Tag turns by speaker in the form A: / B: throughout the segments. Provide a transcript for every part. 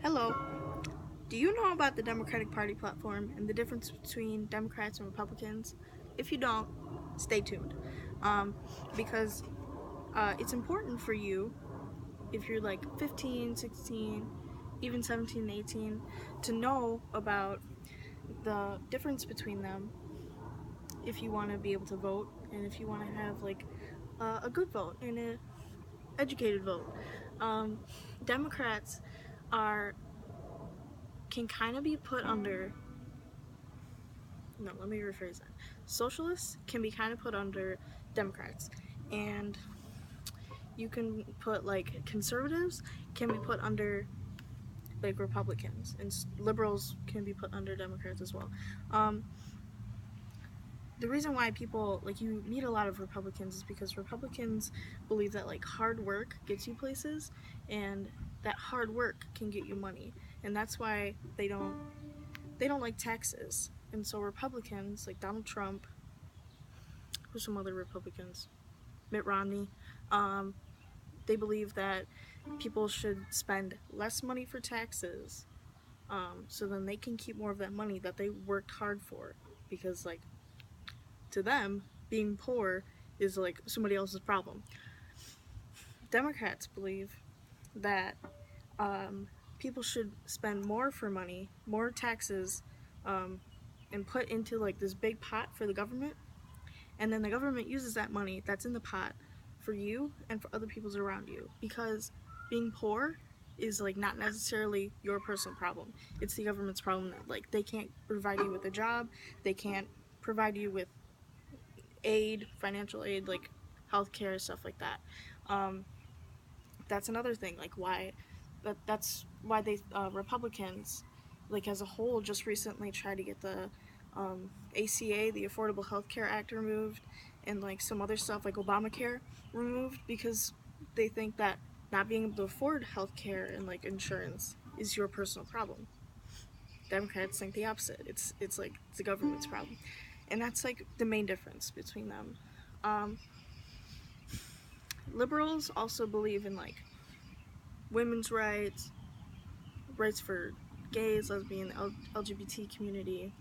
A: Hello. Do you know about the Democratic Party platform and the difference between Democrats and Republicans? If you don't, stay tuned. Um, because it's important for you, if you're like 15, 16, even 17, 18, to know about the difference between them if you want to be able to vote and if you want to have like a good vote and an educated vote. Um, Democrats are can kind of be put under, no, let me rephrase that. Socialists can be kind of put under Democrats, and you can put like conservatives can be put under like Republicans, and liberals can be put under Democrats as well. Um, the reason why people like you meet a lot of Republicans is because Republicans believe that like hard work gets you places, and that hard work can get you money, and that's why they don't like taxes. And so Republicans like Donald Trump, who's some other Republicans, Mitt Romney, um, they believe that people should spend less money for taxes, so then they can keep more of that money that they worked hard for. Because, like, to them, being poor is like somebody else's problem. Democrats believe that people should spend more for money, more taxes, um, and put into like this big pot for the government, and then the government uses that money that's in the pot for you and for other people's around you, because being poor is like not necessarily your personal problem. It's the government's problem that like they can't provide you with a job, they can't provide you with aid, financial aid, like healthcare, stuff like that. um, that's another thing, like why that's why they Republicans, like as a whole, just recently tried to get the ACA, the Affordable Health Care Act, removed, and like some other stuff like Obamacare removed, because they think that not being able to afford health care and like insurance is your personal problem. Democrats think the opposite. It's like it's the government's problem, and that's like the main difference between them. Um, Liberals also believe in like women's rights, rights for gays, lesbian, LGBT community,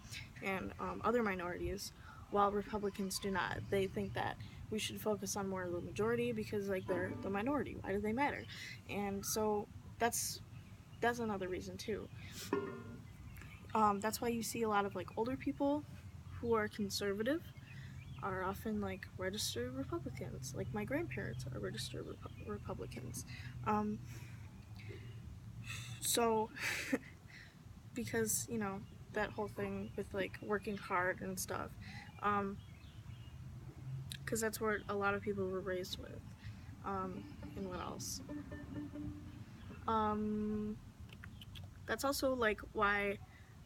A: and other minorities, while Republicans do not. They think that we should focus on more of the majority because like they're the minority. Why do they matter? And so that's that's another reason too. That's why you see a lot of like older people who are conservative are often like registered Republicans. Like my grandparents are registered Republicans. Um, so because that whole thing with like working hard and stuff, um because that's what a lot of people were raised with. And what else? um that's also like why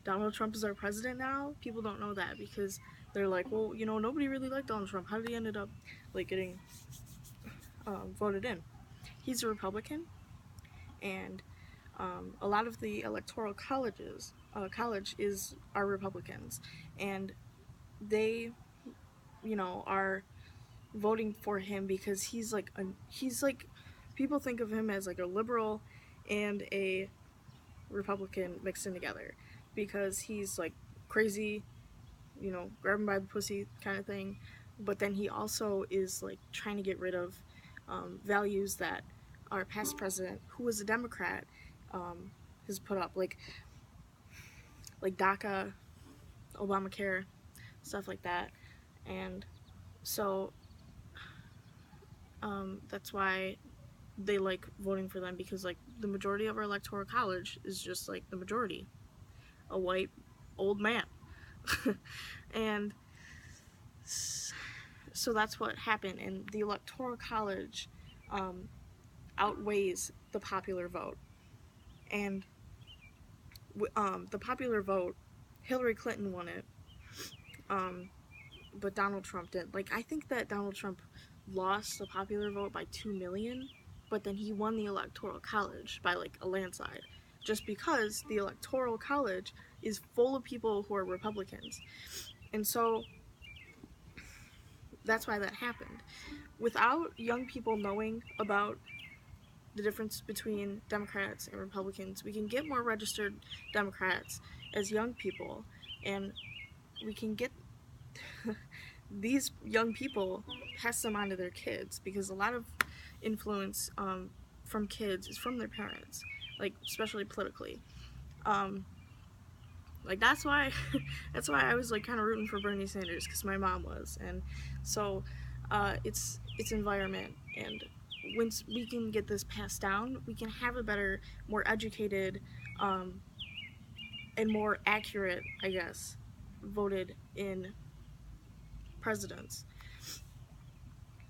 A: Donald Trump is our president now. People don't know that because they're like, well, nobody really liked Donald Trump. How did he ended up like getting voted in? He's a Republican, and a lot of the electoral college is are Republicans, and they are voting for him because he's like people think of him as like a liberal and a Republican mixed in together, because he's like crazy, grab him by the pussy kind of thing. But then he also is like trying to get rid of values that our past president, who was a Democrat, um, has put up, like DACA, Obamacare, stuff like that. And so that's why they like voting for them, because like the majority of our electoral college is just like the majority, a white old man. And so that's what happened, and the electoral college um, outweighs the popular vote. And the popular vote, Hillary Clinton won it, um, but Donald Trump didn't. Like, I think that Donald Trump lost the popular vote by 2 million, but then he won the electoral college by like a landslide, just because the electoral college is full of people who are Republicans. And so that's why that happened. Without young people knowing about the difference between Democrats and Republicans. We can get more registered Democrats as young people, and we can get these young people, pass them on to their kids, because a lot of influence from kids is from their parents, like especially politically. Like that's why that's why I was like kind of rooting for Bernie Sanders, because my mom was. And so it's environment, and once we can get this passed down, we can have a better, more educated, and more accurate, I guess, voted in presidents.